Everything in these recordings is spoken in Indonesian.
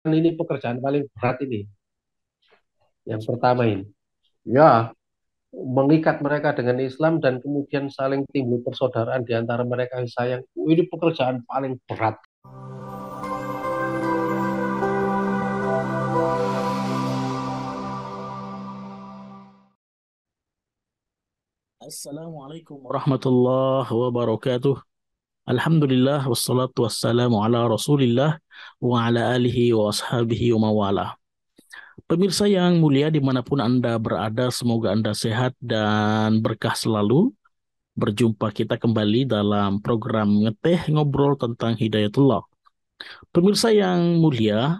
ini pekerjaan paling berat ini. Yang pertama ini. Ya, mengikat mereka dengan Islam dan kemudian saling timbul persaudaraan di antara mereka yang sayang. Ini pekerjaan paling berat. Assalamualaikum warahmatullahi wabarakatuh. Alhamdulillah wassalatu wassalamu ala Rasulillah wa ala alihi wa ashabihi wa mawalah. Pemirsa yang mulia dimanapun Anda berada, semoga Anda sehat dan berkah selalu. Berjumpa kita kembali dalam program Ngeteh Ngobrol tentang Hidayatullah. Pemirsa yang mulia,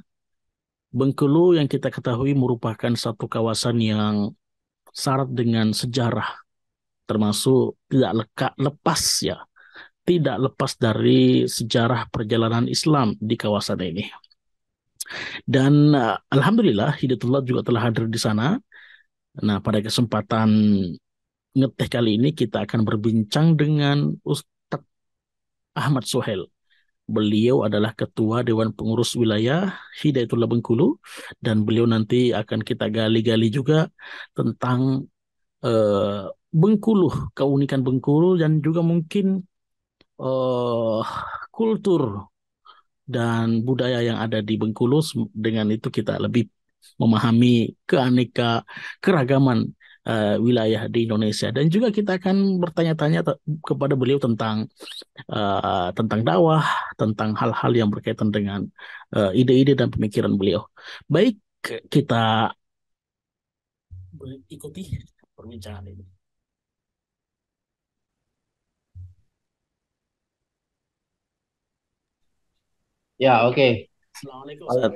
Bengkulu yang kita ketahui merupakan satu kawasan yang syarat dengan sejarah, termasuk lepas ya, tidak lepas dari sejarah perjalanan Islam di kawasan ini. Dan alhamdulillah Hidayatullah juga telah hadir di sana. Nah, pada kesempatan ngeteh kali ini kita akan berbincang dengan Ustadz Ahmad Sohel. Beliau adalah Ketua Dewan Pengurus Wilayah Hidayatullah Bengkulu dan beliau nanti akan kita gali-gali juga tentang eh, Bengkulu, keunikan Bengkulu dan juga mungkin eh, kultur dan budaya yang ada di Bengkulu. Dengan itu kita lebih memahami keaneka keragaman wilayah di Indonesia dan juga kita akan bertanya-tanya kepada beliau tentang dakwah, tentang hal-hal yang berkaitan dengan ide-ide dan pemikiran beliau. Baik, kita ikuti perbincangan ini. Ya, oke. Assalamualaikum Ustaz.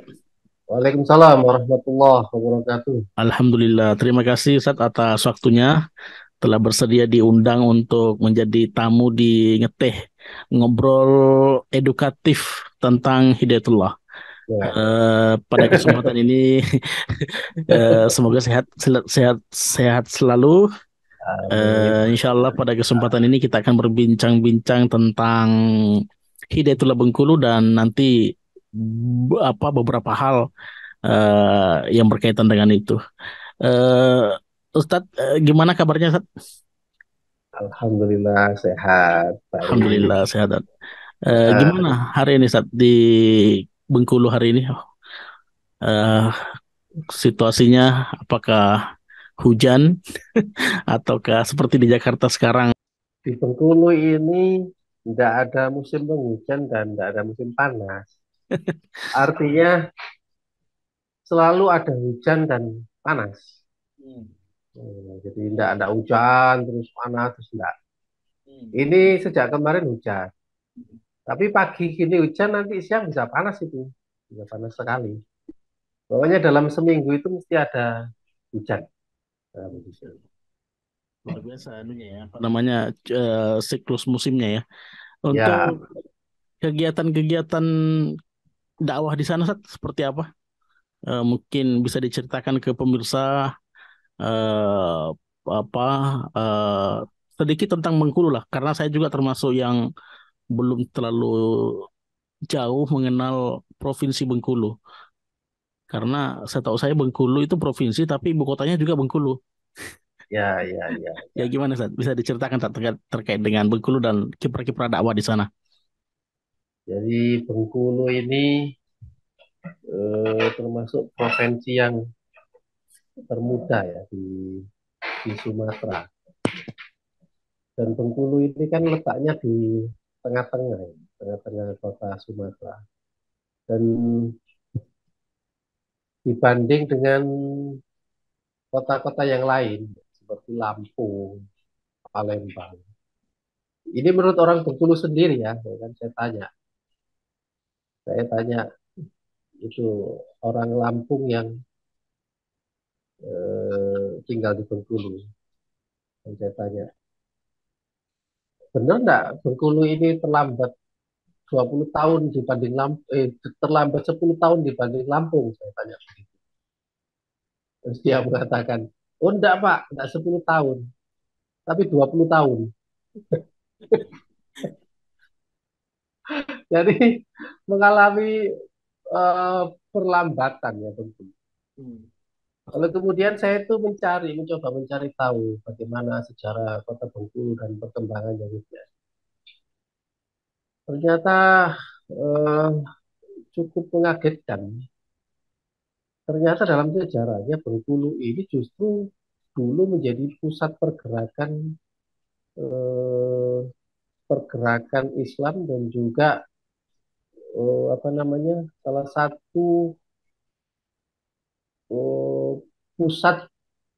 Waalaikumsalam warahmatullahi wabarakatuh. Alhamdulillah, terima kasih Ustaz atas waktunya, telah bersedia diundang untuk menjadi tamu di Ngeteh Ngobrol Edukatif tentang Hidayatullah. Ya, Pada kesempatan ini semoga sehat selalu. amin. Insya Allah pada kesempatan ini kita akan berbincang-bincang tentang Hidayatullah Bengkulu dan nanti beberapa hal yang berkaitan dengan itu. Ustadz, gimana kabarnya Ustadz? Alhamdulillah sehat, baik. Alhamdulillah sehat. Ah, Gimana hari ini Ustadz di Bengkulu hari ini? Eh, Situasinya apakah hujan ataukah seperti di Jakarta sekarang? di Bengkulu ini tidak ada musim penghujan dan tidak ada musim panas. Artinya selalu ada hujan dan panas. Hmm, Jadi tidak ada hujan terus panas terus tidak. hmm. Ini sejak kemarin hujan. Tapi pagi gini hujan nanti siang bisa panas itu. Bisa panas sekali. Pokoknya dalam seminggu itu mesti ada hujan. Nah, begitu. Luar biasa anunya ya, apa namanya, siklus musimnya ya. Untuk Ya, kegiatan-kegiatan dakwah di sana Ustaz, seperti apa? Mungkin bisa diceritakan ke pemirsa eh, apa eh, sedikit tentang Bengkulu lah, karena saya juga termasuk yang belum terlalu jauh mengenal Provinsi Bengkulu. Karena saya tahu saya Bengkulu itu provinsi, tapi ibu kotanya juga Bengkulu. ya, ya, ya. Ya gimana Ustaz? Bisa diceritakan Ustaz, terkait dengan Bengkulu dan kiprah-kiprah dakwah di sana? Jadi Bengkulu ini termasuk provinsi yang termuda ya di Sumatera. Dan Bengkulu ini kan letaknya di tengah-tengah, ya, tengah-tengah kota Sumatera. Dan dibanding dengan kota-kota yang lain seperti Lampung, Palembang. Ini menurut orang Bengkulu sendiri ya kan saya tanya itu orang Lampung yang tinggal di Bengkulu. Dan saya tanya, benar nggak Bengkulu ini terlambat 20 tahun dibanding Lampung, terlambat 10 tahun dibanding Lampung? Saya tanya. Terus dia mengatakan, oh enggak Pak, enggak 10 tahun, tapi 20 tahun. Jadi mengalami eh, perlambatan ya tentu. Hmm. Lalu kemudian saya itu mencoba mencari tahu bagaimana sejarah Kota Bengkulu dan perkembangannya gitu ya. Ternyata eh, cukup mengagetkan. Ternyata dalam sejarahnya Bengkulu ini justru dulu menjadi pusat eh, pergerakan Islam dan juga apa namanya salah satu eh, pusat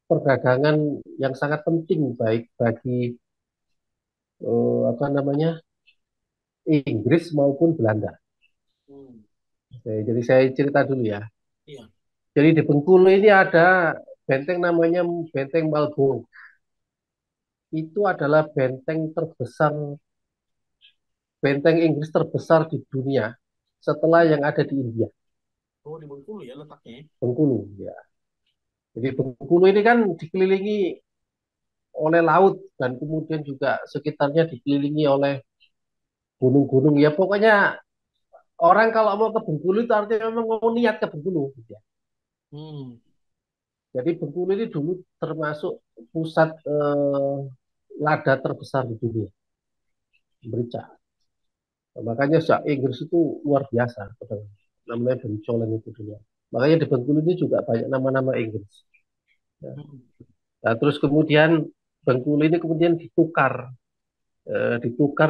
perdagangan yang sangat penting baik bagi apa namanya Inggris maupun Belanda. Hmm. Jadi saya cerita dulu ya. Iya. Jadi di Bengkulu ini ada benteng namanya Benteng Marlborough. Itu adalah benteng Inggris terbesar di dunia setelah yang ada di India, Oh, di Bengkulu ya letaknya. Bengkulu. Ya. Jadi Bengkulu ini kan dikelilingi oleh laut dan kemudian juga sekitarnya dikelilingi oleh gunung-gunung. Ya pokoknya orang kalau mau ke Bengkulu itu artinya memang mau niat ke Bengkulu. Gitu ya. Hmm. Jadi Bengkulu ini dulu termasuk pusat lada terbesar di dunia, merica. Nah, makanya sejak Inggris itu luar biasa, namanya bencolan itu dulu. Makanya di Bengkulu ini juga banyak nama-nama Inggris. Ya. Hmm. Nah, terus kemudian Bengkulu ini kemudian ditukar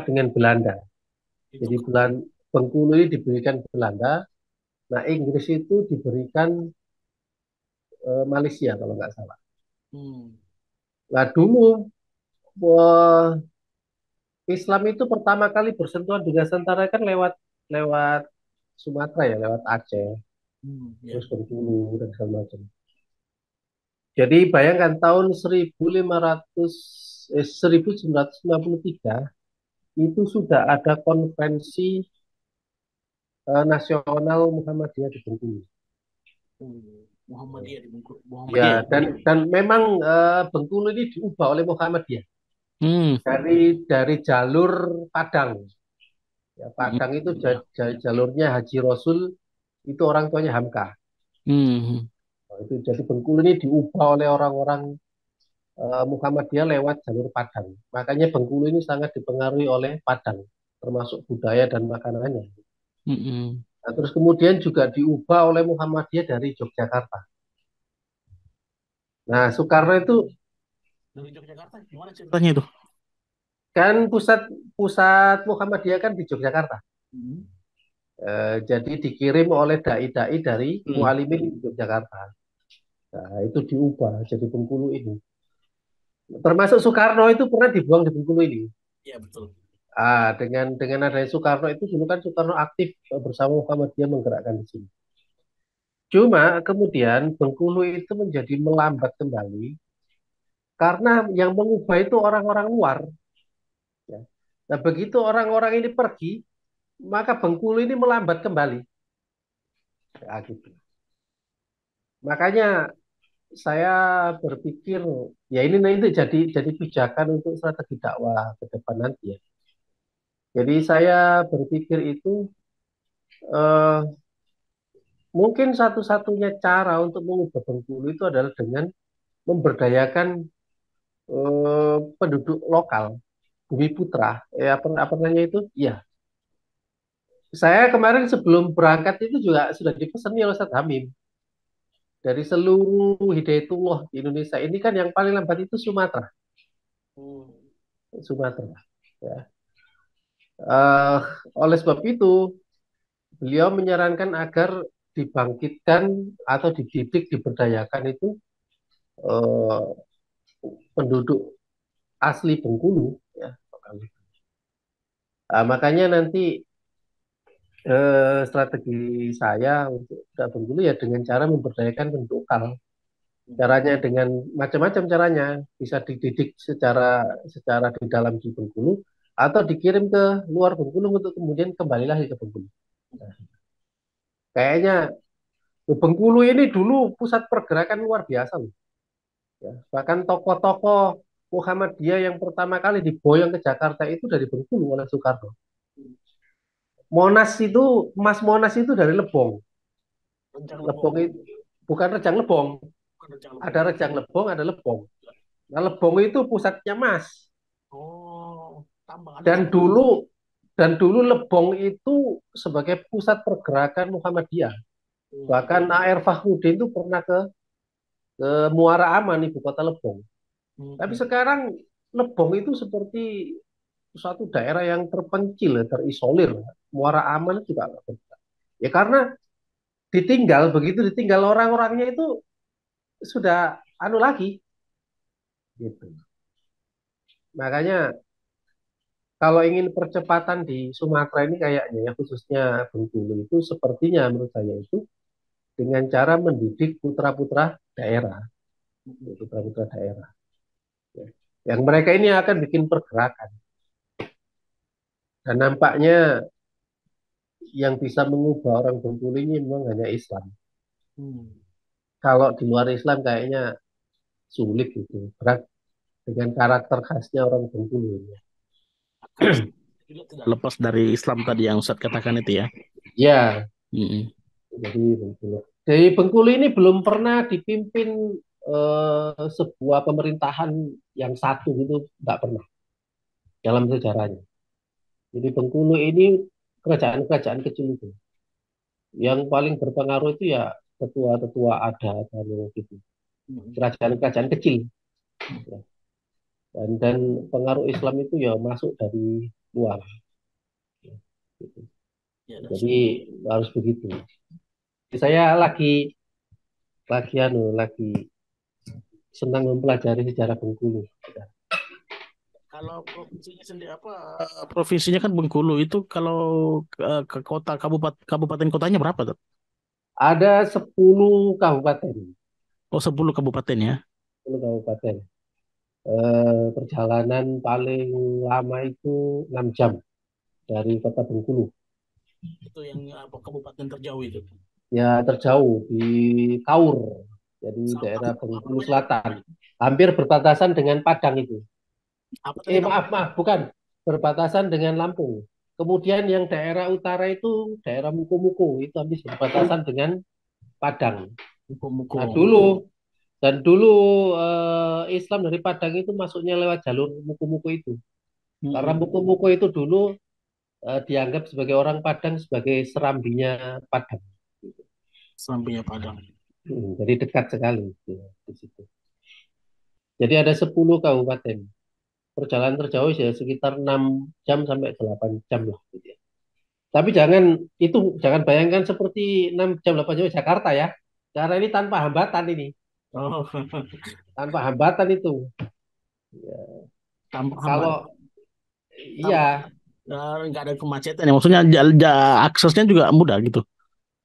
dengan Belanda. Itu Jadi Bengkulu ini diberikan Belanda, nah Inggris itu diberikan Malaysia kalau nggak salah. hmm. Nah dulu eh, Islam itu pertama kali bersentuhan dengan Nusantara kan lewat lewat Sumatera ya, lewat Aceh, Ya. terus Bengkulu dan segala macam. Jadi bayangkan tahun 1963 itu sudah ada konvensi nasional Muhammadiyah di Bengkulu. Muhammadiyah di Bengkulu. Ya, Muhammadiyah ya. dan memang Bengkulu ini diubah oleh Muhammadiyah Hmm. dari jalur Padang. Ya, Hmm. Padang itu Ya. jalurnya Haji Rasul itu orang tuanya Hamka. Hmm. Nah, itu jadi Bengkulu ini diubah oleh orang-orang Muhammadiyah lewat jalur Padang. Makanya Bengkulu ini sangat dipengaruhi oleh Padang, termasuk budaya dan makanannya. Hmm. Nah, terus kemudian juga diubah oleh Muhammadiyah dari Yogyakarta. Nah, Soekarno itu Dari Yogyakarta gimana ceritanya itu? kan pusat pusat Muhammadiyah kan di Yogyakarta. Hmm. Jadi dikirim oleh dai-dai dari Hmm. Mualimin di Yogyakarta. Nah, itu diubah jadi Bengkulu ini. Termasuk Soekarno itu pernah dibuang di Bengkulu ini. Iya betul. Dengan adanya Soekarno itu dulu kan Soekarno aktif bersama Muhammadiyah menggerakkan di sini. Cuma kemudian Bengkulu itu menjadi melambat kembali karena yang mengubah itu orang-orang luar. Ya. Nah begitu orang-orang ini pergi, maka Bengkulu ini melambat kembali. Ya, gitu. Makanya saya berpikir ya ini nanti jadi pijakan untuk strategi dakwah ke depan nanti ya. Jadi saya berpikir itu eh, mungkin satu-satunya cara untuk mengubah Bengkulu itu adalah dengan memberdayakan penduduk lokal, Bumi Putra. Apa namanya itu? Iya. Saya kemarin sebelum berangkat itu juga sudah dipesan oleh Ustadz Hamim dari seluruh Hidayatullah di Indonesia. Ini kan yang paling lambat itu Sumatera, Hmm. Sumatera. Ya. Eh, oleh sebab itu, beliau menyarankan agar dibangkitkan atau dididik, diberdayakan itu eh, penduduk asli Bengkulu. Ya. Makanya nanti strategi saya untuk tidak Bengkulu ya dengan cara memberdayakan penduduk lokal. Caranya dengan macam-macam caranya, bisa dididik secara secara di dalam di Bengkulu atau dikirim ke luar Bengkulu untuk kemudian kembali lagi ke Bengkulu. Nah, kayaknya Bengkulu ini dulu pusat pergerakan luar biasa loh. Ya. Bahkan tokoh-tokoh Muhammadiyah yang pertama kali diboyong ke Jakarta itu dari Bengkulu oleh Soekarno. Monas itu, Mas Monas itu dari Lebong. Rejang Lebong. Lebong itu bukan Rejang Lebong. Bukan Rejang Ada Lebong. Rejang Lebong, ada Lebong. Nah, Lebong itu pusatnya Mas. Oh, tambang ada Dan tambang. dulu dan dulu Lebong itu sebagai pusat pergerakan Muhammadiyah. Hmm. Bahkan A.R. Fahrudin itu pernah ke Muara Aman, ibu kota Lebong. Hmm. Tapi sekarang Lebong itu seperti suatu daerah yang terpencil, terisolir. Muara Aman juga nggak bergerak. Ya karena begitu ditinggal orang-orangnya itu sudah anu lagi, gitu. Makanya kalau ingin percepatan di Sumatera ini kayaknya ya khususnya Bengkulu itu sepertinya menurut saya itu dengan cara mendidik putra-putra daerah, putra-putra daerah. Ya. Yang mereka ini akan bikin pergerakan. Dan nampaknya yang bisa mengubah orang Bengkulu ini memang hanya Islam. Hmm. Kalau di luar Islam kayaknya sulit gitu, berat dengan karakter khasnya orang Bengkulu ini. Akar juga tidak lepas dari Islam tadi yang Ustadz katakan itu ya. Ya, Mm-mm. jadi Bengkulu. Jadi Bengkulu ini belum pernah dipimpin sebuah pemerintahan yang satu gitu, nggak pernah dalam sejarahnya. Jadi Bengkulu ini kerajaan-kerajaan kecil itu. Yang paling berpengaruh itu ya tetua-tetua adat dan gitu. Mm-mm. Kerajaan-kerajaan kecil. Ya. Dan pengaruh Islam itu ya masuk dari luar. Ya, gitu. Ya, Jadi harus begitu. Saya lagi senang mempelajari sejarah Bengkulu. kalau provinsinya sendiri apa? Provinsinya kan Bengkulu itu kalau ke kota kabupaten kotanya berapa tuh? Ada 10 kabupaten, Oh, 10 kabupaten ya. 10 kabupaten. Perjalanan paling lama itu 6 jam dari kota Bengkulu. Itu yang apa kabupaten terjauh itu. Ya terjauh di Kaur, jadi daerah Apa Bengkulu namanya? Selatan. Hampir berbatasan dengan Padang itu. Apa tadi nama? Maaf, bukan. Berbatasan dengan Lampung. Kemudian yang daerah utara itu daerah Muko-Muko, itu habis berbatasan dengan Padang. Muko-Muko. Nah dulu Islam dari Padang itu masuknya lewat jalur Muko-Muko itu. Karena Mm-mm. Muko-Muko itu dulu dianggap sebagai orang Padang sebagai serambinya Padang. Sampingnya Padang. Jadi dekat sekali di situ. Jadi ada 10 kabupaten. Perjalanan terjauh ya sekitar 6 jam sampai 8 jam lah gitu ya. Tapi jangan bayangkan seperti 6 jam 8 jam Jakarta ya. Karena ini tanpa hambatan ini, Oh, tanpa hambatan itu. Ya, tampak hambat. kalau Tampak iya nggak ada kemacetan ya. Maksudnya aksesnya juga mudah gitu.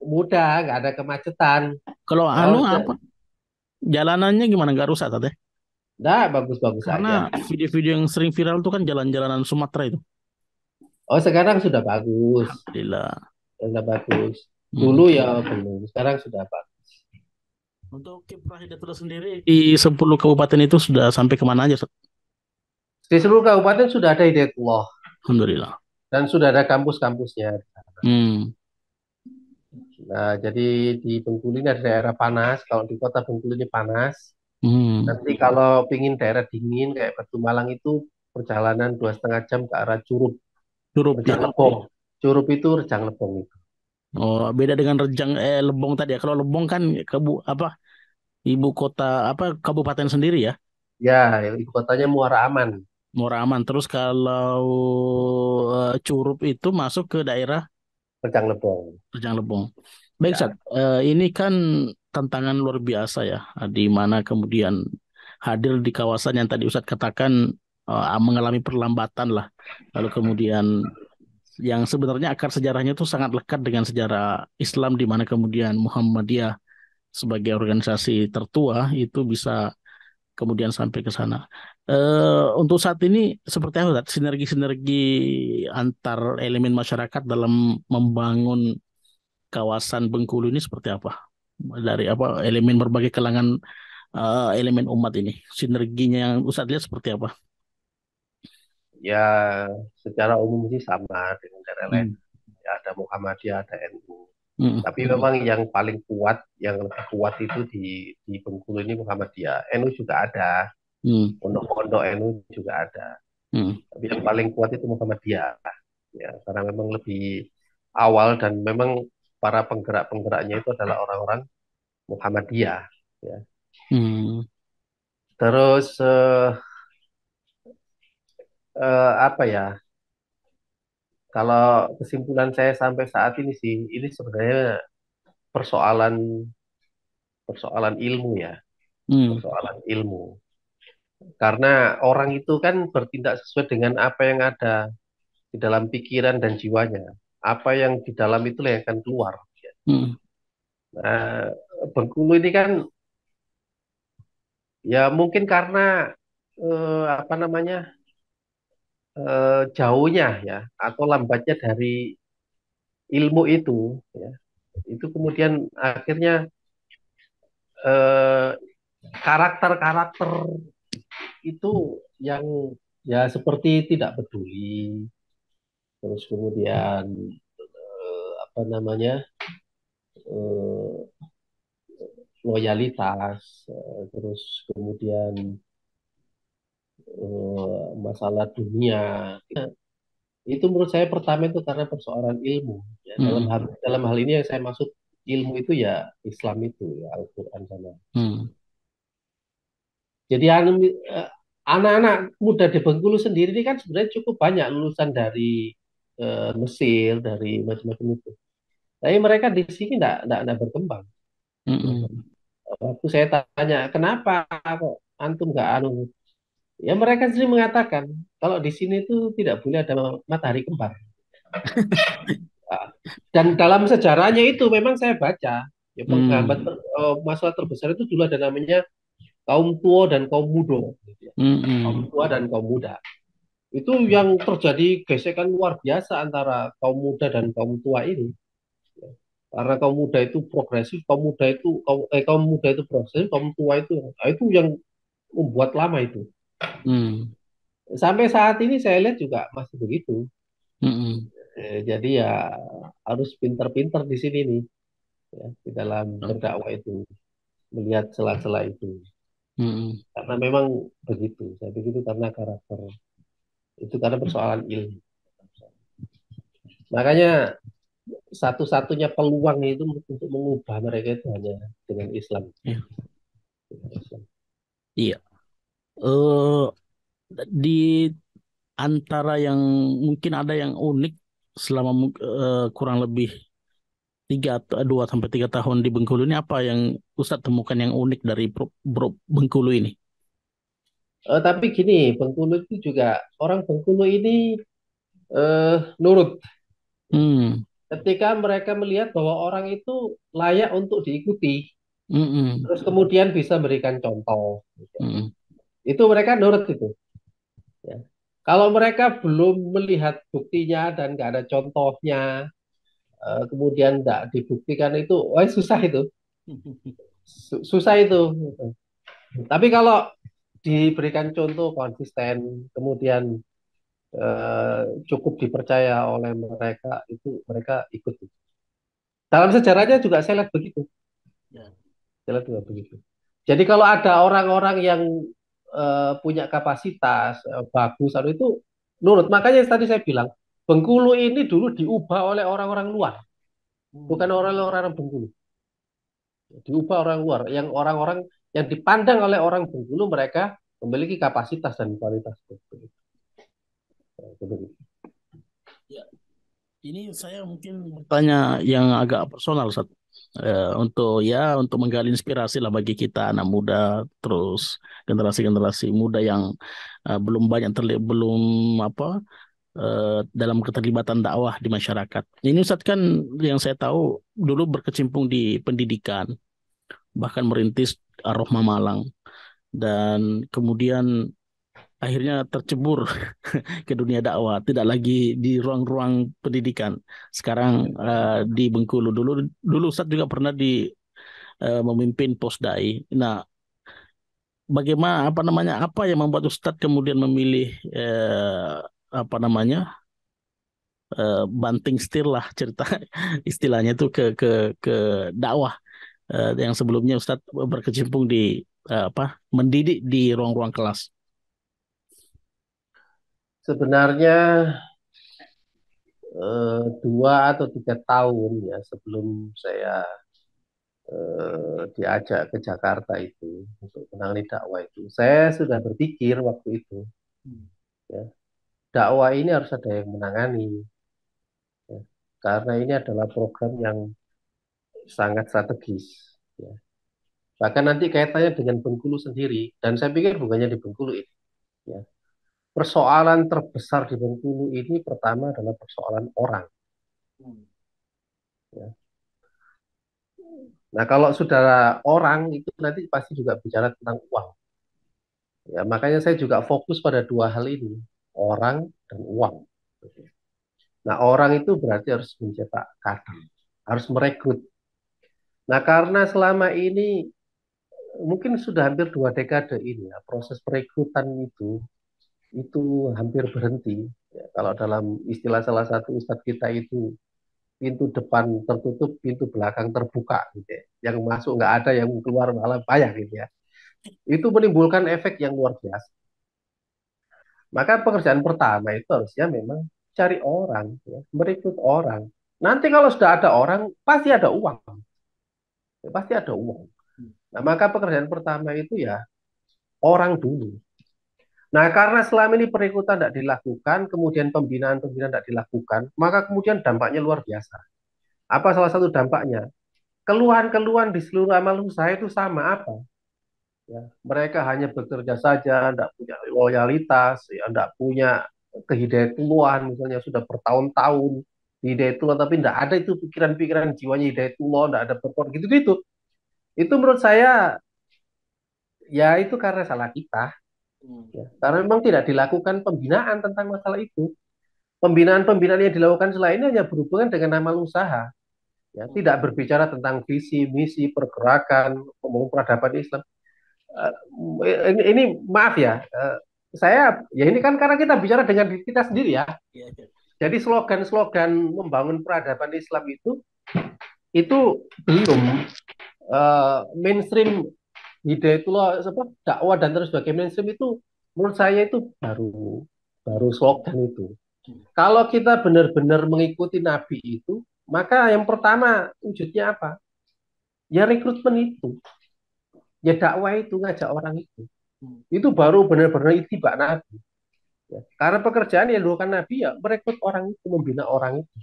mudah, nggak ada kemacetan. Kalau Oh, apa jalanannya gimana nggak rusak tadi? nah, bagus-bagus Karena aja. video-video yang sering viral itu kan jalan-jalanan Sumatera itu. Oh, sekarang sudah bagus, Alhamdulillah. sudah bagus. Hmm. Dulu ya belum, sekarang sudah bagus. Untuk Kiprah Hidayatullah sendiri di 10 kabupaten itu sudah sampai kemana aja, Ustaz? Di seluruh kabupaten sudah ada Hidayatullah Alhamdulillah. dan sudah ada kampus-kampusnya. Hmm. Nah, jadi di Bengkulu ini ada daerah panas. Kalau di kota Bengkulu ini panas. Hmm. Nanti kalau pingin daerah dingin kayak Batu Malang itu perjalanan 2,5 jam ke arah Curup, Curup Rejang ya. Lebong. Curup itu Rejang Lebong itu. Oh, beda dengan Lebong tadi ya. Kalau Lebong kan apa ibu kota apa kabupaten sendiri ya. Ya, ibu kotanya Muara Aman, Muara Aman. Terus kalau Curup itu masuk ke daerah Rejang Lebong. Rejang Lebong. Baik, Sat. Ya, Ini kan tantangan luar biasa ya, di mana kemudian hadir di kawasan yang tadi Ustadz katakan mengalami perlambatan lah. Lalu kemudian yang sebenarnya akar sejarahnya itu sangat lekat dengan sejarah Islam, di mana kemudian Muhammadiyah sebagai organisasi tertua itu bisa kemudian sampai ke sana. Untuk saat ini seperti apa, Ustadz? Sinergi-sinergi antar elemen masyarakat dalam membangun kawasan Bengkulu ini seperti apa? Dari apa elemen berbagai kalangan elemen umat ini, sinerginya yang Ustadz lihat seperti apa? ya secara umum sih sama dengan daerah lain. Hmm. Ya, ada Muhammadiyah, ada NU. mm, Tapi memang yang paling kuat, yang lebih kuat itu di Bengkulu ini Muhammadiyah. NU juga ada, mm, pondok-pondok NU juga ada. mm, Tapi yang paling kuat itu Muhammadiyah. Ya, karena memang lebih awal dan memang para penggerak-penggeraknya itu adalah orang-orang Muhammadiyah. Ya. mm, Terus apa ya? Kalau kesimpulan saya sampai saat ini sih, ini sebenarnya persoalan persoalan ilmu ya, mm, persoalan ilmu. Karena orang itu kan bertindak sesuai dengan apa yang ada di dalam pikiran dan jiwanya. Apa yang di dalam itulah yang akan keluar. mm, Nah, Bengkulu ini kan ya mungkin karena apa namanya jauhnya ya atau lambatnya dari ilmu itu ya itu kemudian akhirnya eh, karakter-karakter itu yang ya seperti tidak peduli terus kemudian apa namanya eh, loyalitas terus kemudian masalah dunia itu menurut saya pertama itu karena persoalan ilmu ya, mm, dalam hal ini yang saya maksud ilmu itu ya Islam itu ya Al-Quran sama. mm. Jadi anak-anak muda di Bengkulu sendiri ini kan sebenarnya cukup banyak lulusan dari Mesir dari macam-macam itu. Tapi mereka di sini enggak berkembang. Mm-mm. Waktu saya tanya kenapa kok antum nggak anu, ya mereka sendiri mengatakan kalau di sini itu tidak boleh ada matahari kembar. Nah, dan dalam sejarahnya itu memang saya baca ya penghambat Mm. masalah terbesar itu dulu ada namanya kaum tua dan kaum muda, gitu ya. Kaum Mm-mm. tua dan kaum muda. Itu yang terjadi gesekan luar biasa antara kaum muda dan kaum tua ini. Karena kaum muda itu progresif, kaum muda itu progresif, kaum tua itu yang membuat lama itu. Mm. Sampai saat ini saya lihat juga masih begitu. Mm-mm. Jadi ya harus pinter-pinter di sini nih ya, di dalam Oh. berdakwah itu melihat celah-celah itu. Mm-mm. Karena memang begitu. Saya begitu karena karakter itu karena persoalan ilmu. Makanya satu-satunya peluang itu untuk mengubah mereka itu hanya dengan Islam. Iya. Dengan Islam. Iya. Eh, di antara yang mungkin ada yang unik selama kurang lebih 2 sampai 3 tahun di Bengkulu ini apa yang Ustadz temukan yang unik dari Bengkulu ini? Tapi gini, Bengkulu itu juga orang Bengkulu ini nurut. Hmm. Ketika mereka melihat bahwa orang itu layak untuk diikuti, Mm-mm. terus kemudian bisa berikan contoh, Mm-mm. itu mereka nurut itu. Ya. Kalau mereka belum melihat buktinya dan nggak ada contohnya, kemudian nggak dibuktikan itu, wah susah itu, susah itu. Gitu. Tapi kalau diberikan contoh konsisten, kemudian cukup dipercaya oleh mereka, itu mereka ikut. Dalam sejarahnya juga saya lihat begitu. Ya. Saya lihat juga begitu. Jadi kalau ada orang-orang yang punya kapasitas bagus, itu nurut. Makanya tadi saya bilang, Bengkulu ini dulu diubah oleh orang-orang luar, bukan Hmm. orang-orang Bengkulu. Diubah orang luar, yang orang-orang yang dipandang oleh orang Bengkulu mereka memiliki kapasitas dan kualitas. Ya, ini saya mungkin bertanya yang agak personal, Ustaz. Untuk menggali inspirasi lah bagi kita anak muda, terus generasi-generasi muda yang belum banyak belum apa dalam keterlibatan dakwah di masyarakat. Ini Ustaz kan yang saya tahu dulu berkecimpung di pendidikan, bahkan merintis Ar-Rahmah Malang dan kemudian akhirnya tercebur ke dunia dakwah, tidak lagi di ruang-ruang pendidikan. Sekarang di Bengkulu. Dulu dulu Ustaz juga pernah memimpin Posdai. Nah, bagaimana apa namanya? Apa yang membuat Ustaz kemudian memilih apa namanya? banting setir lah cerita istilahnya itu ke dakwah yang sebelumnya Ustadz berkecimpung di apa mendidik di ruang-ruang kelas. Sebenarnya 2 atau 3 tahun ya sebelum saya diajak ke Jakarta itu untuk menangani dakwah itu, saya sudah berpikir waktu itu, ya, dakwah ini harus ada yang menangani, ya, karena ini adalah program yang sangat strategis. Ya. Bahkan nanti kaitannya dengan Bengkulu sendiri, dan saya pikir bukannya di Bengkulu ini. Ya. Persoalan terbesar di Bengkulu ini pertama adalah persoalan orang. Ya. Nah, kalau sudah orang itu nanti pasti juga bicara tentang uang. Ya, makanya saya juga fokus pada 2 hal ini, orang dan uang. Nah, orang itu berarti harus mencetak kader, harus merekrut. Nah, karena selama ini mungkin sudah hampir 2 dekade ini ya, proses perekrutan itu hampir berhenti. Ya, kalau dalam istilah salah satu ustadz kita itu pintu depan tertutup, pintu belakang terbuka, gitu ya. Yang masuk nggak ada, yang keluar malah banyak gitu ya. Itu menimbulkan efek yang luar biasa. Maka pekerjaan pertama itu harusnya memang cari orang, ya, merekrut orang. Nanti kalau sudah ada orang, pasti ada uang, ya, pasti ada uang. Nah, maka pekerjaan pertama itu ya orang dulu. Nah, karena selama ini perekrutan tidak dilakukan, kemudian pembinaan-pembinaan tidak dilakukan, maka kemudian dampaknya luar biasa. Apa salah satu dampaknya? Keluhan-keluhan di seluruh amal usaha itu sama apa? Ya, mereka hanya bekerja saja, tidak punya loyalitas, ya, tidak punya kehidayatullahan, misalnya sudah bertahun-tahun di hidayatullah, tapi tidak ada itu pikiran-pikiran jiwanya hidayatullah, tidak ada berkorban gitu-gitu. Itu menurut saya, ya itu karena salah kita. Ya. Karena memang tidak dilakukan pembinaan tentang masalah itu. Pembinaan-pembinaan yang dilakukan selain ini hanya berhubungan dengan amal usaha. Ya, tidak berbicara tentang visi, misi, pergerakan, pembangunan peradaban Islam. Ini maaf ya, saya ya ini kan karena kita bicara dengan diri kita sendiri ya. Jadi slogan-slogan membangun peradaban Islam itu belum mainstream hidayatullah apa dakwah dan terus sebagai mainstream itu menurut saya itu baru baru slogan itu. Kalau kita benar-benar mengikuti Nabi itu, maka yang pertama wujudnya apa? Ya rekrutmen itu, ya dakwah itu ngajak orang itu. Itu baru benar-benar itibak Nabi. Ya. Karena pekerjaan yang dilakukan Nabi ya merekrut orang itu, membina orang itu.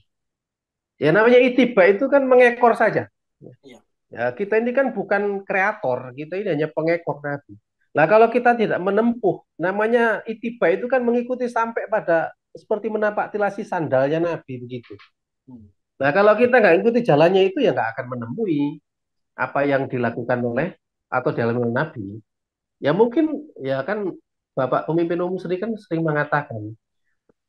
Ya namanya itibak itu kan mengekor saja. Iya. Ya kita ini kan bukan kreator, kita ini hanya pengekor Nabi. Nah kalau kita tidak menempuh, namanya itibak itu kan mengikuti sampai pada seperti menapak tilasi sandalnya Nabi begitu. Nah kalau kita nggak ikuti jalannya itu ya nggak akan menemui apa yang dilakukan oleh atau dialami oleh Nabi. Ya mungkin ya kan Bapak pemimpin umum sendiri kan sering mengatakan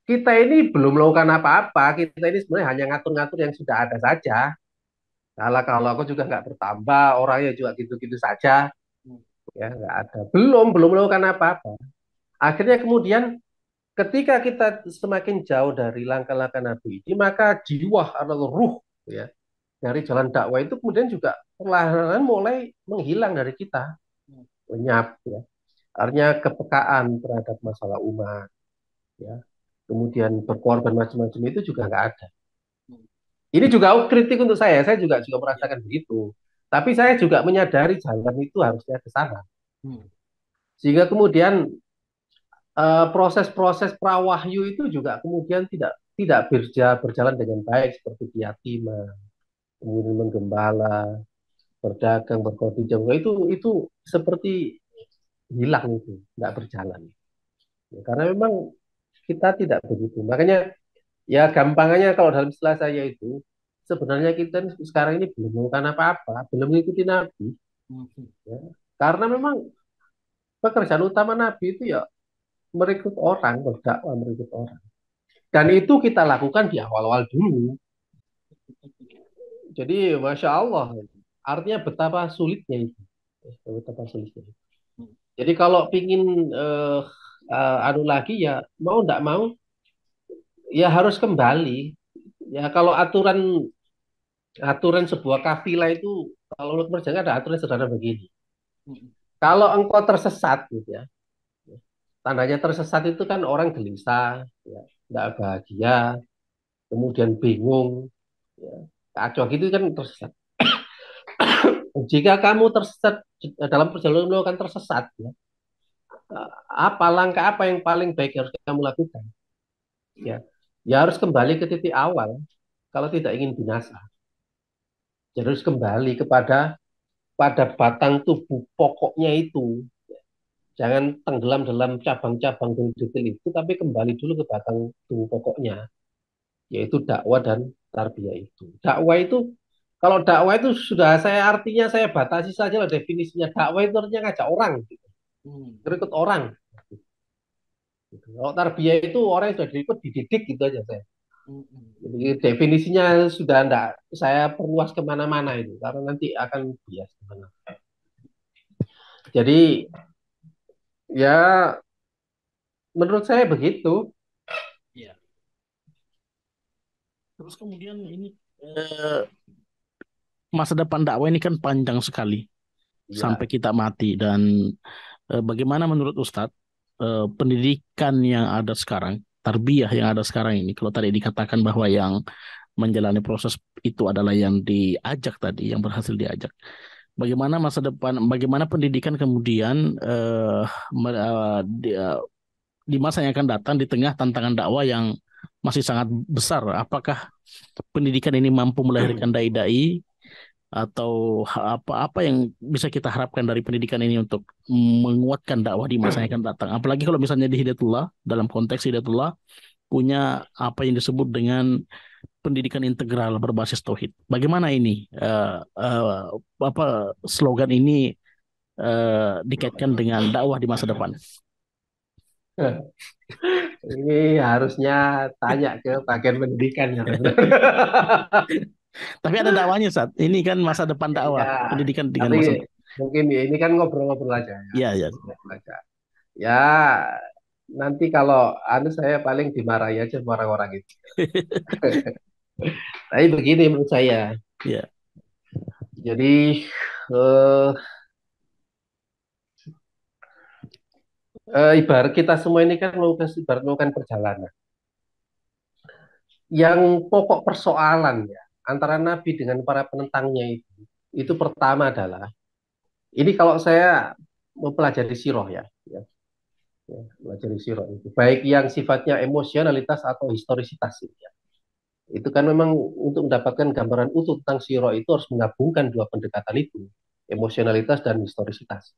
kita ini belum melakukan apa-apa, kita ini sebenarnya hanya ngatur-ngatur yang sudah ada saja. Kalau aku juga nggak bertambah, orangnya juga gitu-gitu saja, ya nggak ada. Belum melakukan apa-apa. Akhirnya kemudian ketika kita semakin jauh dari langkah-langkah Nabi ini, maka jiwa atau ruh ya dari jalan dakwah itu kemudian juga perlahan-lahan mulai menghilang dari kita, lenyap ya. Artinya kepekaan terhadap masalah umat, ya. Kemudian berkorban macam-macam itu juga nggak ada. Ini juga kritik untuk saya juga merasakan begitu. Tapi saya juga menyadari jalan itu harusnya ke sana. Sehingga kemudian proses-proses prawahyu itu juga kemudian tidak berjalan dengan baik seperti keyakiman, kemudian menggembala, berdagang, berkhotijah, itu seperti hilang itu, tidak berjalan. Ya, karena memang kita tidak begitu. Makanya ya gampangannya kalau dalam istilah saya itu sebenarnya kita sekarang ini belum melakukan apa-apa, belum mengikuti Nabi. Ya. Karena memang pekerjaan utama Nabi itu ya merekrut orang, berdakwah merekrut orang. Dan itu kita lakukan di awal-awal dulu. Jadi masya Allah, artinya betapa sulitnya itu, betapa sulitnya. Jadi kalau pingin anu lagi ya mau tidak mau ya harus kembali. Ya kalau aturan aturan sebuah kafilah itu, kalau menurut perjanjian ada aturan sederhana begini. Kalau engkau tersesat gitu ya, tandanya tersesat itu kan orang gelisah, ya, nggak bahagia, kemudian bingung, ya, kacau gitu kan tersesat. Jika kamu tersesat dalam perjalanan melakukan tersesat, ya, apa langkah apa yang paling baik yang harus kamu lakukan? Ya, ya harus kembali ke titik awal kalau tidak ingin binasa. Jadi harus kembali kepada batang tubuh pokoknya itu. Jangan tenggelam dalam cabang-cabang dan detail itu, tapi kembali dulu ke batang tubuh pokoknya, yaitu dakwah dan tarbiyah itu. Kalau dakwah itu sudah saya artinya saya batasi saja lah definisinya. Dakwah itu artinya ngajak orang, gitu. Hmm. Ikut orang. Gitu. Kalau tarbiyah itu orang yang sudah diikut dididik gitu aja saya. Hmm. Hmm. Jadi definisinya sudah enggak saya perluas kemana-mana itu, karena nanti akan bias kemana. Jadi ya menurut saya begitu. Ya. Terus kemudian ini eh, masa depan dakwah ini kan panjang sekali sampai Ya, kita mati dan bagaimana menurut Ustadz pendidikan yang ada sekarang, tarbiyah yang ada sekarang ini, kalau tadi dikatakan bahwa yang menjalani proses itu adalah yang diajak tadi, yang berhasil diajak. Bagaimana masa depan, bagaimana pendidikan kemudian di masa yang akan datang di tengah tantangan dakwah yang masih sangat besar. Apakah pendidikan ini mampu melahirkan dai-dai atau apa yang bisa kita harapkan dari pendidikan ini untuk menguatkan dakwah di masa yang akan datang. Apalagi kalau misalnya di Hidayatullah, dalam konteks Hidayatullah punya apa yang disebut dengan pendidikan integral berbasis tauhid. Bagaimana ini apa slogan ini dikaitkan dengan dakwah di masa depan? ini harusnya tanya ke bagian pendidikan ya. Tapi ada dakwahnya saat ini kan masa depan Ya, dakwah, pendidikan dengan tapi masa depan. mungkin ya, ini kan ngobrol-ngobrol aja ya. Ya, ya. Ngobrol aja. Ya, nanti kalau anu saya paling dimarahi aja sama orang-orang itu. Tapi begini menurut saya. Ya. Jadi eh, ibarat kita semua ini kan melakukan perjalanan. Yang pokok persoalan ya antara Nabi dengan para penentangnya itu pertama adalah ini kalau saya mempelajari sirah ya, ya, pelajari sirah itu baik yang sifatnya emosionalitas atau historisitas ya. Itu kan memang untuk mendapatkan gambaran utuh tentang sirah itu harus menggabungkan dua pendekatan itu, emosionalitas dan historisitas.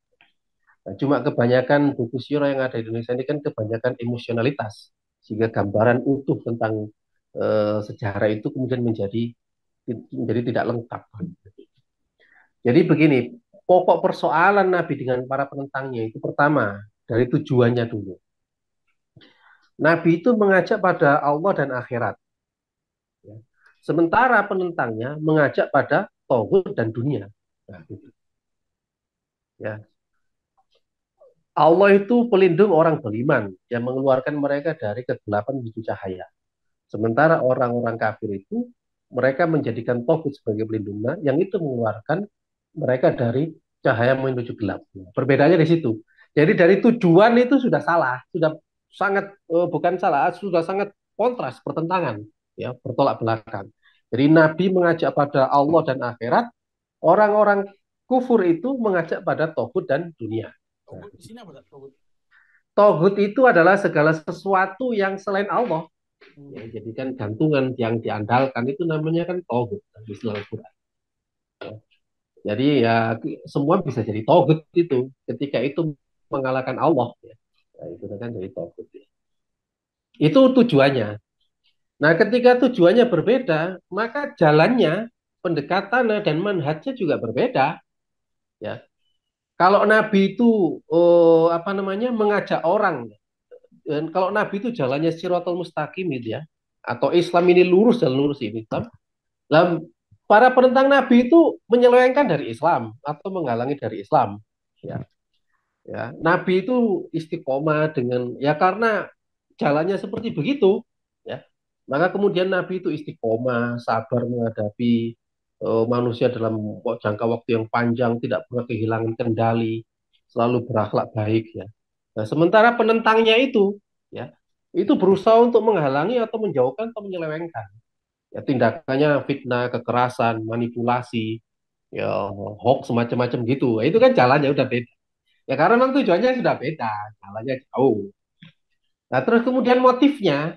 Nah, cuma kebanyakan buku sirah yang ada di Indonesia ini kan kebanyakan emosionalitas, sehingga gambaran utuh tentang sejarah itu kemudian menjadi tidak lengkap. Jadi begini, pokok persoalan Nabi dengan para penentangnya itu pertama dari tujuannya dulu. Nabi itu mengajak pada Allah dan akhirat. Ya. Sementara penentangnya mengajak pada tauhid dan dunia. Nah, gitu. Ya. Allah itu pelindung orang beriman yang mengeluarkan mereka dari kegelapan menuju cahaya. Sementara orang-orang kafir itu mereka menjadikan tauhid sebagai pelindungnya yang itu mengeluarkan mereka dari cahaya menuju gelap. Perbedaannya di situ. Jadi dari tujuan itu sudah salah, sudah sangat bukan salah, sudah sangat kontras, pertentangan, ya, bertolak belakang. Jadi Nabi mengajak pada Allah dan akhirat, orang-orang kufur itu mengajak pada tauhid dan dunia. Nah, Di sini apa? tauhid itu adalah segala sesuatu yang selain Allah. Ya, jadi kan gantungan yang diandalkan itu namanya kan tauhid di istilah Al-Quran. Jadi ya semua bisa jadi tauhid itu ketika itu mengalahkan Allah. Ya. Nah, itu kan jadi tauhid. Ya. Itu tujuannya. Nah, ketika tujuannya berbeda, maka jalannya, pendekatannya dan manhajnya juga berbeda. Ya, kalau Nabi itu apa namanya mengajak orang, dan kalau Nabi itu jalannya Siratal Mustaqim gitu ya, atau Islam ini lurus dan lurus ini Islam. Lah, para penentang Nabi itu menyelewengkan dari Islam atau menghalangi dari Islam. Ya, ya. Nabi itu istiqomah dengan ya karena jalannya seperti begitu. Ya. Maka kemudian Nabi itu istiqomah, sabar menghadapi manusia dalam jangka waktu yang panjang, tidak pernah kehilangan kendali, selalu berakhlak baik ya. Nah, sementara penentangnya itu ya, itu berusaha untuk menghalangi atau menjauhkan atau menyelewengkan. Ya, tindakannya fitnah, kekerasan, manipulasi, ya hoax semacam-macam gitu. Nah, itu kan jalannya udah beda. Ya karena memang tujuannya sudah beda, jalannya jauh. Nah, terus kemudian motifnya,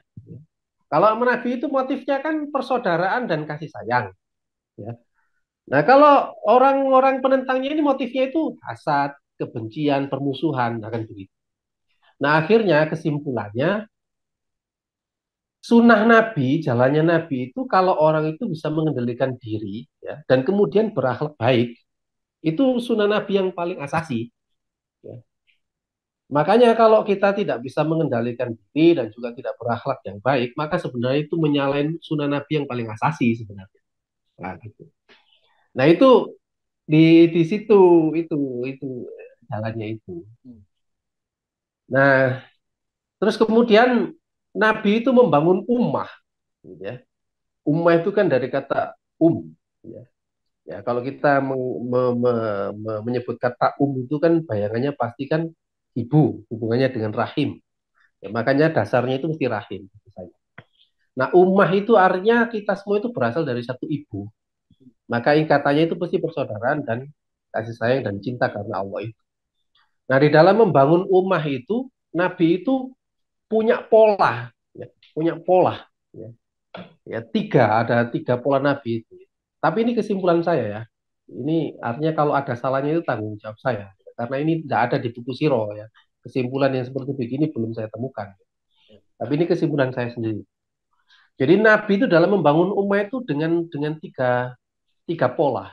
kalau Nabi itu motifnya kan persaudaraan dan kasih sayang. Ya. Nah, kalau orang-orang penentangnya ini motifnya itu hasad, kebencian, permusuhan, akan begitu. Nah, akhirnya kesimpulannya, sunnah Nabi, jalannya Nabi itu kalau orang itu bisa mengendalikan diri, ya, dan kemudian berakhlak baik, itu sunnah Nabi yang paling asasi. Ya. Makanya kalau kita tidak bisa mengendalikan diri dan juga tidak berakhlak yang baik, maka sebenarnya itu menyalahin sunnah Nabi yang paling asasi sebenarnya. Nah, gitu. Nah itu di di situ itu itu jalannya itu. Nah terus kemudian Nabi itu membangun ummah, gitu ya. Ummah itu kan dari kata ya. Ya kalau kita menyebut kata itu kan bayangannya pasti kan ibu, hubungannya dengan rahim. Ya, makanya dasarnya itu mesti rahim. Nah ummah itu artinya kita semua itu berasal dari satu ibu. Maka ikatannya itu pasti persaudaraan dan kasih sayang dan cinta karena Allah itu. Nah, di dalam membangun ummah itu, Nabi itu punya pola, ya, punya pola. Ya, ya ada tiga pola Nabi itu. Tapi ini kesimpulan saya ya. Ini artinya kalau ada salahnya itu tanggung jawab saya. Karena ini tidak ada di buku Siro ya. Kesimpulan yang seperti begini belum saya temukan. Tapi ini kesimpulan saya sendiri. Jadi Nabi itu dalam membangun ummah itu dengan tiga pola.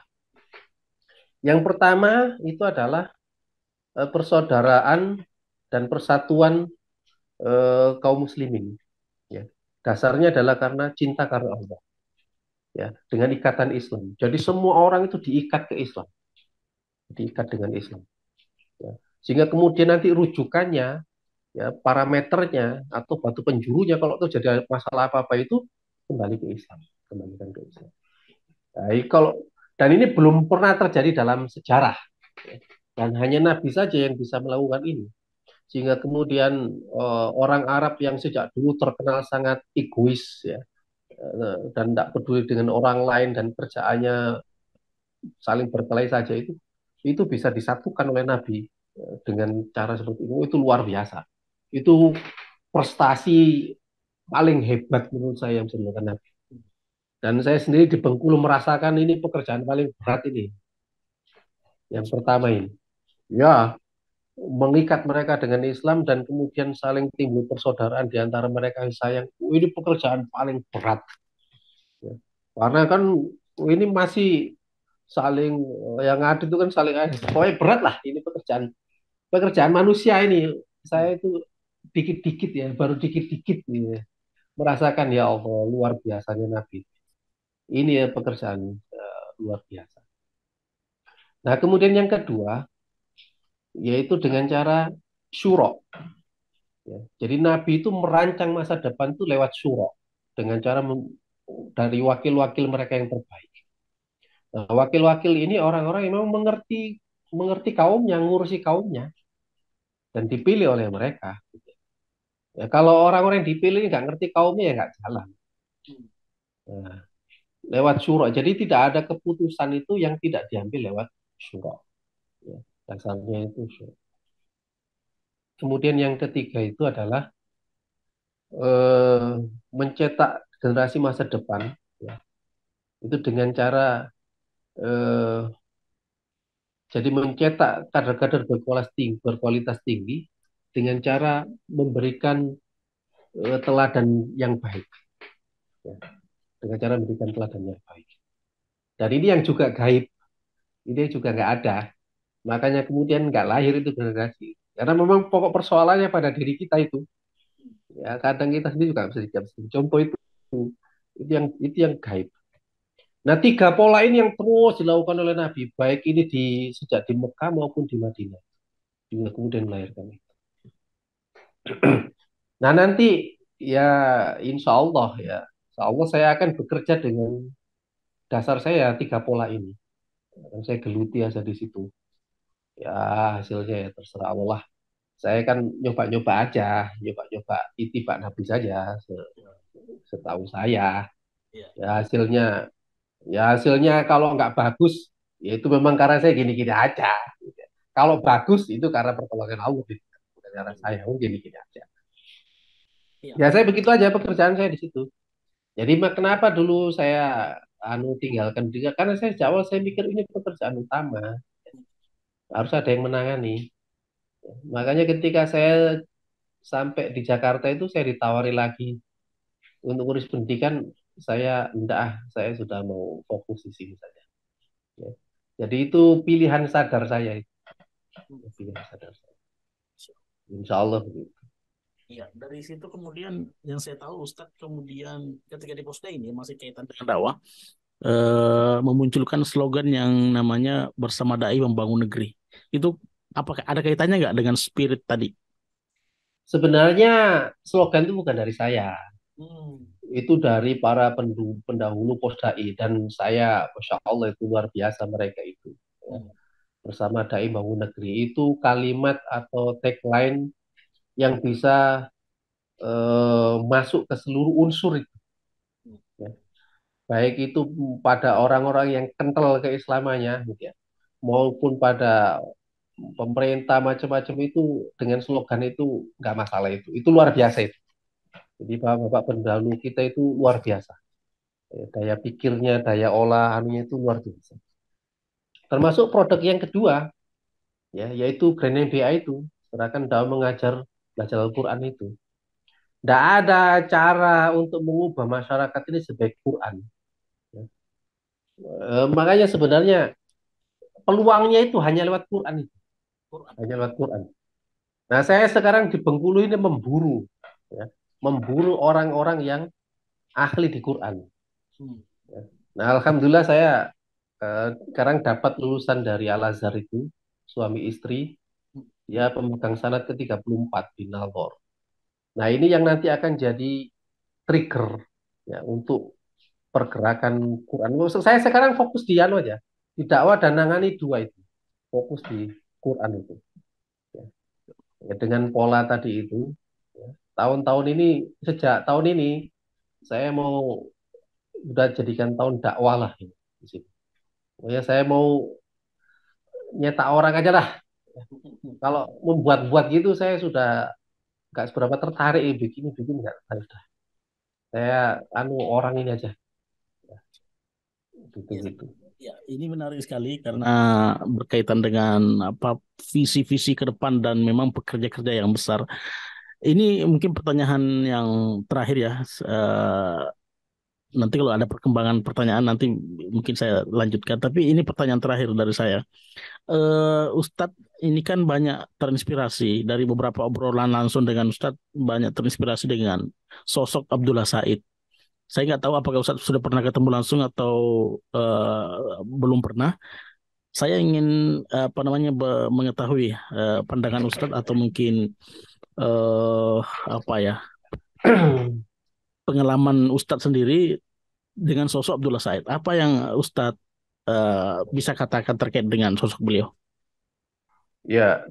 Yang pertama itu adalah persaudaraan dan persatuan kaum muslimin. Ya. Dasarnya adalah karena cinta karena Allah, ya, dengan ikatan Islam. Jadi semua orang itu diikat ke Islam, diikat dengan Islam. Ya. Sehingga kemudian nanti rujukannya, ya, parameternya atau batu penjurunya kalau terjadi masalah apa-apa itu kembali ke Islam, kembalikan ke Islam. Nah, kalau dan ini belum pernah terjadi dalam sejarah, ya. Dan hanya Nabi saja yang bisa melakukan ini. Sehingga kemudian orang Arab yang sejak dulu terkenal sangat egois ya, dan tidak peduli dengan orang lain dan kerjaannya saling berkelahi saja itu bisa disatukan oleh Nabi dengan cara seperti itu luar biasa. Itu prestasi paling hebat menurut saya yang bisa dilakukan Nabi. Dan saya sendiri di Bengkulu merasakan ini pekerjaan paling berat ini. Yang pertama ini, ya, mengikat mereka dengan Islam dan kemudian saling timbul persaudaraan di antara mereka yang sayang. Ini pekerjaan paling berat. Ya. Karena kan ini masih saling yang ada itu kan saling pokoknya berat lah ini pekerjaan pekerjaan manusia ini. Saya itu dikit-dikit ya, baru dikit-dikit ya, merasakan ya Allah luar biasanya Nabi. Ini ya pekerjaan luar biasa. Nah, kemudian yang kedua yaitu dengan cara syuro. Ya. Jadi Nabi itu merancang masa depan itu lewat syuro dengan cara dari wakil-wakil mereka yang terbaik. Nah, wakil-wakil ini orang-orang yang memang mengerti mengerti kaumnya, ngurusi kaumnya dan dipilih oleh mereka. Ya, kalau orang-orang yang dipilih nggak ngerti kaumnya ya nggak jalan. Nah, lewat syuro. Jadi tidak ada keputusan itu yang tidak diambil lewat syuro. Ya, dasarnya itu syuro. Kemudian yang ketiga itu adalah eh, mencetak generasi masa depan. Ya, itu dengan cara eh, jadi mencetak kader-kader berkualitas tinggi dengan cara memberikan teladan yang baik. Ya, dengan cara memberikan teladan yang baik. Dan ini yang juga gaib, ini juga nggak ada. Makanya kemudian nggak lahir itu generasi. Karena memang pokok persoalannya pada diri kita itu. Ya, kadang kita sendiri juga bisa dijawab. Contoh itu yang gaib. Nah, tiga pola ini yang terus dilakukan oleh Nabi, baik ini sejak di Mekah maupun di Madinah, juga kemudian melahirkan. Nah, nanti ya insya Allah ya Insya Allah saya akan bekerja dengan dasar saya tiga pola ini. Dan saya geluti aja di situ. Ya hasilnya ya terserah Allah lah. Saya kan nyoba-nyoba aja, nyoba-nyoba itibak Nabi saja, setahu saya. Iya, Ya hasilnya kalau nggak bagus, ya itu memang karena saya gini-gini aja. Kalau bagus itu karena pertolongan Allah, bukan karena betul. saya, gini-gini aja. Iya, Ya saya begitu aja pekerjaan saya di situ. Jadi kenapa dulu saya tinggalkan juga karena saya sejak awal saya mikir ini pekerjaan utama, harus ada yang menangani. Makanya ketika saya sampai di Jakarta itu saya ditawari lagi untuk urus pendidikan, saya enggak, saya sudah mau fokus di sini saja. Ya. Jadi itu pilihan sadar saya itu, pilihan sadar saya. Insya Allah begitu. iya. Dari situ kemudian yang saya tahu Ustadz kemudian ketika di Posda ini masih kaitan dengan dakwah, memunculkan slogan yang namanya bersama dai membangun negeri. Itu apakah ada kaitannya nggak dengan spirit tadi? Sebenarnya slogan itu bukan dari saya, Hmm. itu dari para pendahulu Posdai dan saya, Masya Allah itu luar biasa mereka itu. Ya. Hmm. Bersama dai bangun negeri itu kalimat atau tagline yang bisa masuk ke seluruh unsur itu. Ya. Baik itu pada orang-orang yang kental keislamannya, gitu ya, maupun pada pemerintah macam-macam itu dengan slogan itu nggak masalah itu. Itu luar biasa itu. Jadi bapak-bapak pendahulu kita itu luar biasa. Ya, daya pikirnya, daya olahannya itu luar biasa. Termasuk produk yang kedua, ya, yaitu Grand MBA itu, gerakan dalam mengajar belajar Al-Quran itu. Tidak ada cara untuk mengubah masyarakat ini sebaik Quran. Ya. Makanya sebenarnya peluangnya itu hanya lewat Quran, Quran. hanya lewat Quran. Nah, saya sekarang di Bengkulu ini memburu, ya, memburu orang-orang yang ahli di Quran. Hmm. Ya. Nah, alhamdulillah saya sekarang dapat lulusan dari Al-Azhar itu, suami istri, ya pemegang sanad ke-34 di Nalor. Nah, ini yang nanti akan jadi trigger ya untuk pergerakan Quran. Saya sekarang fokus di anu aja, di dakwah dan nangani dua itu, fokus di Quran itu. Ya. Ya, dengan pola tadi itu, ya. Tahun-tahun ini, sejak tahun ini, saya mau udah jadikan tahun dakwah lah ini, di sini. Ya, saya mau nyetak orang aja lah. Kalau membuat-buat gitu, saya sudah nggak seberapa tertarik bikin nggak tertarik. Saya orang ini aja, gitu Ya, gitu. ya, ini menarik sekali karena berkaitan dengan apa visi-visi ke depan dan memang pekerja-kerja yang besar. Ini mungkin pertanyaan yang terakhir ya. Nanti kalau ada perkembangan pertanyaan nanti mungkin saya lanjutkan. Tapi ini pertanyaan terakhir dari saya. Ustadz ini kan banyak terinspirasi dari beberapa obrolan langsung dengan Ustadz, banyak terinspirasi dengan sosok Abdullah Said. Saya nggak tahu apakah Ustadz sudah pernah ketemu langsung atau belum pernah. Saya ingin apa namanya mengetahui pandangan Ustadz atau mungkin eh apa ya pengalaman Ustadz sendiri dengan sosok Abdullah Said. Apa yang Ustadz bisa katakan terkait dengan sosok beliau? Ya,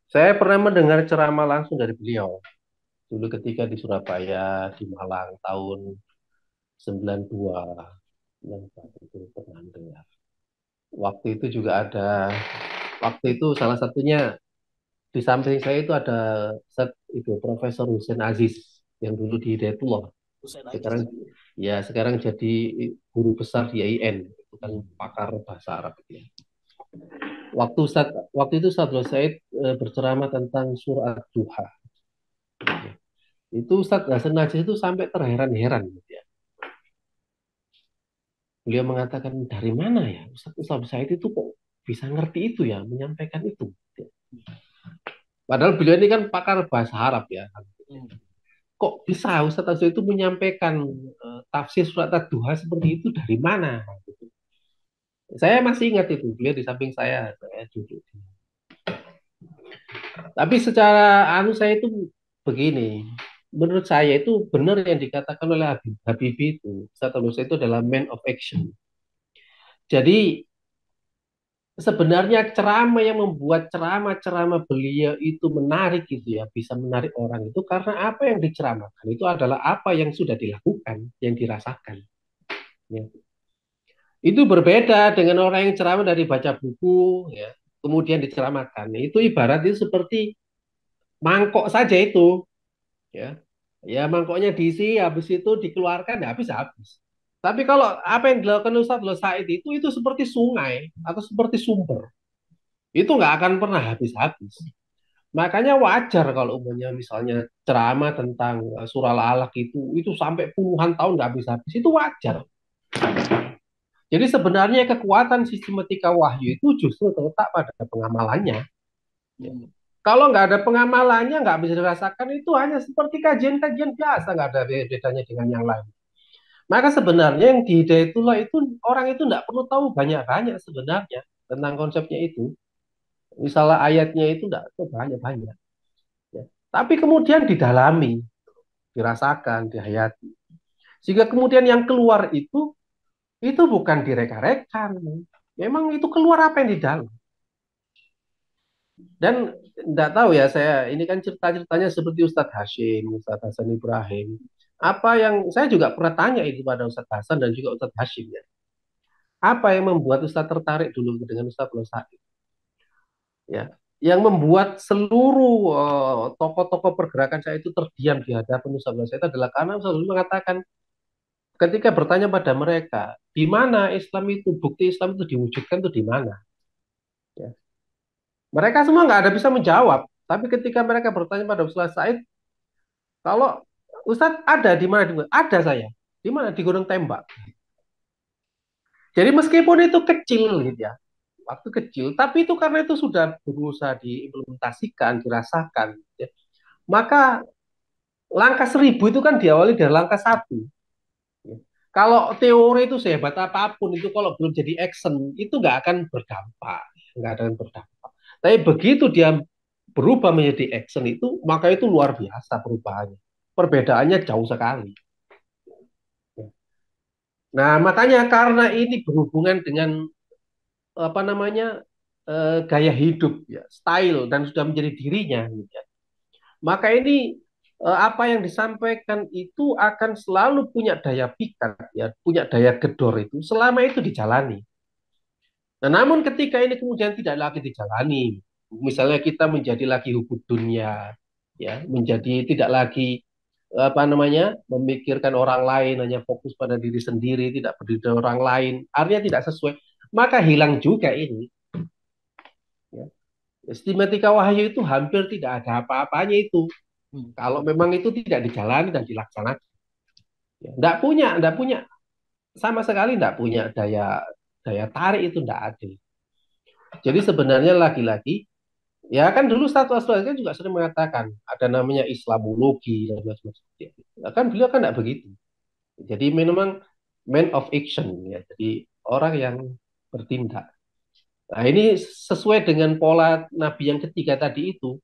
saya pernah mendengar ceramah langsung dari beliau dulu ketika di Surabaya, di Malang tahun 92, 94 itu pernah dengar. Waktu itu juga ada, waktu itu salah satunya di samping saya itu ada itu Profesor Hussein Aziz yang dulu di Hidayatullah. Hussein Aziz. Sekarang sekarang jadi guru besar di IAIN, itu kan Hmm. pakar bahasa Arab itu ya. Waktu itu Ustadz Said berceramah tentang surat Duha. Itu Ustadz Hasan Najih itu sampai terheran-heran gitu ya. Beliau mengatakan dari mana ya Ustadz Said itu kok bisa ngerti itu ya, menyampaikan itu. Padahal beliau ini kan pakar bahasa Arab ya. Hmm. Kok bisa Ustadz Said itu menyampaikan tafsir surat Ad-Duha seperti itu dari mana? Saya masih ingat itu, beliau di samping saya duduk. Tapi secara saya itu begini, menurut saya itu benar yang dikatakan oleh Habibie itu. Ustadz Abu itu adalah man of action. Jadi sebenarnya ceramah yang membuat ceramah-ceramah beliau itu menarik gitu ya, bisa menarik orang itu karena apa yang diceramahkan itu adalah apa yang sudah dilakukan, yang dirasakan. Ya. Itu berbeda dengan orang yang ceramah dari baca buku, ya, kemudian diceramahkan. Itu ibarat itu seperti mangkok saja itu, ya. Ya mangkoknya diisi, habis itu dikeluarkan, ya habis-habis. Tapi kalau apa yang dilakukan Ustadz Nur Said itu seperti sungai atau seperti sumber. Itu nggak akan pernah habis-habis. Makanya wajar kalau umumnya misalnya ceramah tentang surah Al-Alaq itu sampai puluhan tahun nggak habis-habis. Itu wajar. Jadi sebenarnya kekuatan sistematika wahyu itu justru terletak pada pengamalannya. Ya. Kalau nggak ada pengamalannya, nggak bisa dirasakan itu hanya seperti kajian-kajian biasa, nggak ada bedanya dengan yang lain. Maka sebenarnya yang di Hidayatullah itu orang itu nggak perlu tahu banyak-banyak sebenarnya tentang konsepnya itu. Misalnya ayatnya itu nggak tahu banyak-banyak. Ya. Tapi kemudian didalami, dirasakan, dihayati. Sehingga kemudian yang keluar itu bukan direka-rekan. Memang itu keluar apa yang di dalam. Dan tidak tahu ya saya ini kan cerita-ceritanya seperti Ustadz Hashim, Ustadz Hasan Ibrahim. Apa yang saya juga pernah tanya itu pada Ustadz Hasan dan juga Ustadz Hashim ya. Apa yang membuat Ustadz tertarik dulu dengan Ustadz Nur Said? Ya, yang membuat seluruh tokoh-tokoh pergerakan saya itu terdiam di hadapan Ustadz Nur Said adalah karena Ustadz Nur mengatakan ketika bertanya pada mereka, di mana Islam itu, bukti Islam itu diwujudkan itu di mana? Ya. Mereka semua nggak ada bisa menjawab. Tapi ketika mereka bertanya pada Ustadz Said, kalau Ustadz ada di mana? Di mana? Ada saya. Di mana? Di Gunung Tembak. Jadi meskipun itu kecil gitu ya, waktu kecil, tapi itu karena itu sudah berusaha diimplementasikan, dirasakan. Ya. Maka langkah 1.000 itu kan diawali dari langkah 1. Ya. Kalau teori itu sehebat apapun, itu kalau belum jadi action, itu nggak akan berdampak. Nggak akan berdampak. Tapi begitu dia berubah menjadi action itu, maka itu luar biasa perubahannya. Perbedaannya jauh sekali. Nah, makanya karena ini berhubungan dengan apa namanya gaya hidup, ya, style dan sudah menjadi dirinya, gitu ya. Maka ini apa yang disampaikan itu akan selalu punya daya pikat, ya, punya daya gedor itu selama itu dijalani. Nah, namun ketika ini kemudian tidak lagi dijalani, misalnya kita menjadi lagi hubud dunia, ya, menjadi tidak lagi apa namanya memikirkan orang lain, hanya fokus pada diri sendiri, tidak peduli dengan orang lain, artinya tidak sesuai, maka hilang juga ini. Ya. Sistematika wahyu itu hampir tidak ada apa-apanya itu. Kalau memang itu tidak dijalani dan dilaksanakan, ya. Nggak punya sama sekali nggak punya daya daya tarik itu nggak ada. Jadi sebenarnya lagi-lagi ya kan dulu status kan juga sering mengatakan ada namanya Islamologi dan macam-macam. Ya, kan beliau kan nggak begitu. Jadi memang man of action ya. Jadi orang yang bertindak. Nah ini sesuai dengan pola Nabi yang ketiga tadi itu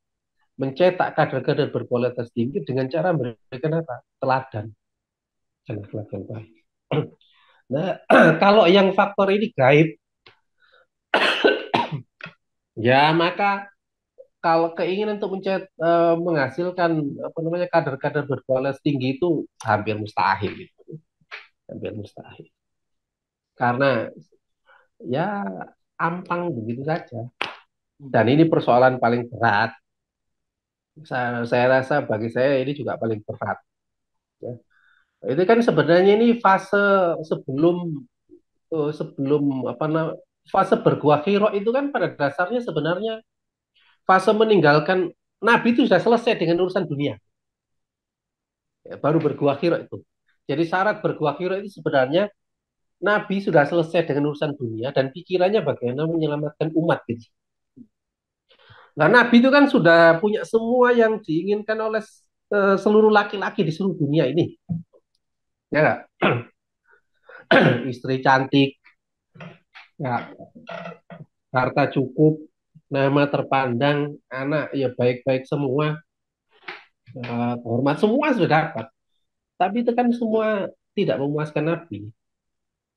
mencetak kader-kader berkualitas tinggi dengan cara memberikan apa? Teladan dan akhlak yang baik. Nah kalau yang faktor ini gaib ya maka kalau keinginan untuk menghasilkan apa namanya kader-kader berkualitas tinggi itu hampir mustahil gitu. Hampir mustahil. Karena ya ampang begitu saja. Dan ini persoalan paling berat. Saya rasa bagi saya ini juga paling berat. Ya. Itu kan sebenarnya ini fase sebelum sebelum apa namanya fase bergua Hiro itu kan pada dasarnya sebenarnya fase meninggalkan Nabi itu sudah selesai dengan urusan dunia. Ya, baru bergua Hiro itu. Jadi syarat bergua Hiro itu sebenarnya Nabi sudah selesai dengan urusan dunia dan pikirannya bagaimana menyelamatkan umat gitu. Nah, Nabi itu kan sudah punya semua yang diinginkan oleh seluruh laki-laki di seluruh dunia ini. Ya nggak? Istri cantik, ya, harta cukup, nama terpandang, anak ya baik-baik semua. hormat semua sudah dapat. Tapi itu kan semua tidak memuaskan Nabi.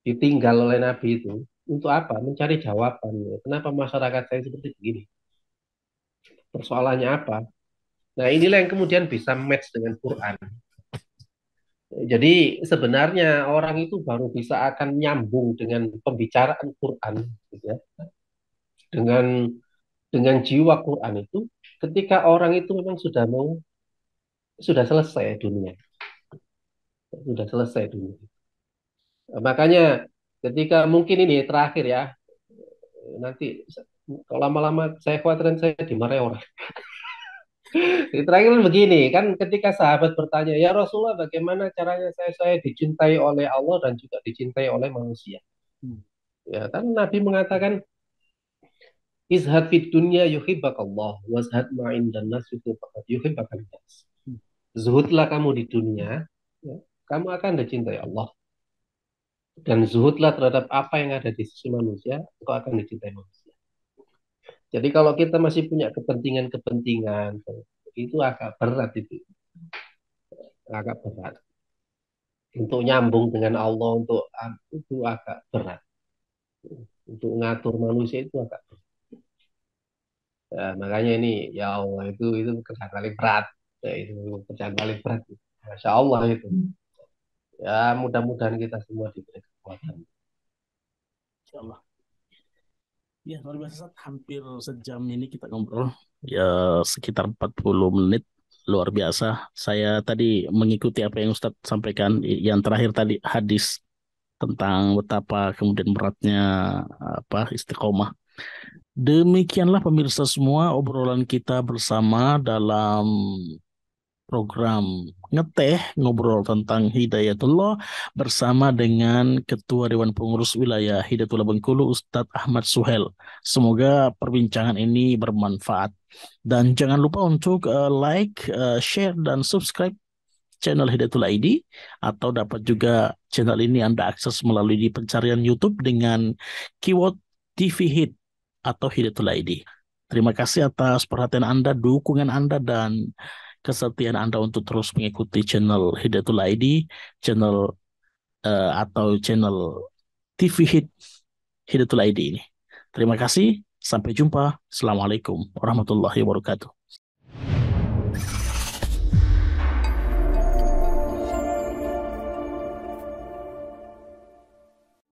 Ditinggal oleh Nabi itu. Untuk apa? Mencari jawaban. Kenapa masyarakat saya seperti begini? Persoalannya apa? Nah, inilah yang kemudian bisa match dengan Quran. Jadi sebenarnya orang itu baru bisa akan nyambung dengan pembicaraan Quran, gitu ya. Dengan jiwa Quran itu ketika orang itu memang sudah selesai dunia, sudah selesai dunia. Makanya ketika mungkin ini terakhir ya, nanti kalau lama-lama saya khawatirin saya dimarahi orang. Terakhir begini kan ketika sahabat bertanya, ya Rasulullah bagaimana caranya saya dicintai oleh Allah dan juga dicintai oleh manusia. Ya kan Nabi mengatakan izhad fid dunya yuhibbakallah wazhad ma'indan nas yuhibbakan nas. Zuhudlah kamu di dunia, ya, kamu akan dicintai Allah. Dan zuhudlah terhadap apa yang ada di sisi manusia, engkau akan dicintai manusia. Jadi kalau kita masih punya kepentingan-kepentingan, itu agak berat itu, agak berat. Untuk nyambung dengan Allah itu agak berat. Untuk ngatur manusia itu agak berat. Ya, makanya ini ya Allah itu kerjaan paling berat. Ya, itu kerjaan paling berat. Masya Allah itu. Ya mudah-mudahan kita semua diberi kekuatan. Insyaallah. Ya, luar biasa. Sat. Hampir sejam ini kita ngobrol. Ya, sekitar 40 menit. Luar biasa. Saya tadi mengikuti apa yang Ustadz sampaikan. Yang terakhir tadi hadis tentang betapa kemudian beratnya apa istiqomah. Demikianlah pemirsa semua obrolan kita bersama dalam program Ngeteh ngobrol tentang Hidayatullah bersama dengan Ketua Dewan Pengurus Wilayah Hidayatullah Bengkulu Ustadz Ahmad Suhel. Semoga perbincangan ini bermanfaat dan jangan lupa untuk like, share dan subscribe channel Hidayatullah ID atau dapat juga channel ini Anda akses melalui di pencarian YouTube dengan keyword TV Hit atau Hidayatullah ID. Terima kasih atas perhatian Anda, dukungan Anda, dan kesetiaan Anda untuk terus mengikuti channel Hidayatullah ID, channel atau channel TV Hit Hidayatullah ID ini. Terima kasih, sampai jumpa. Assalamualaikum warahmatullahi wabarakatuh.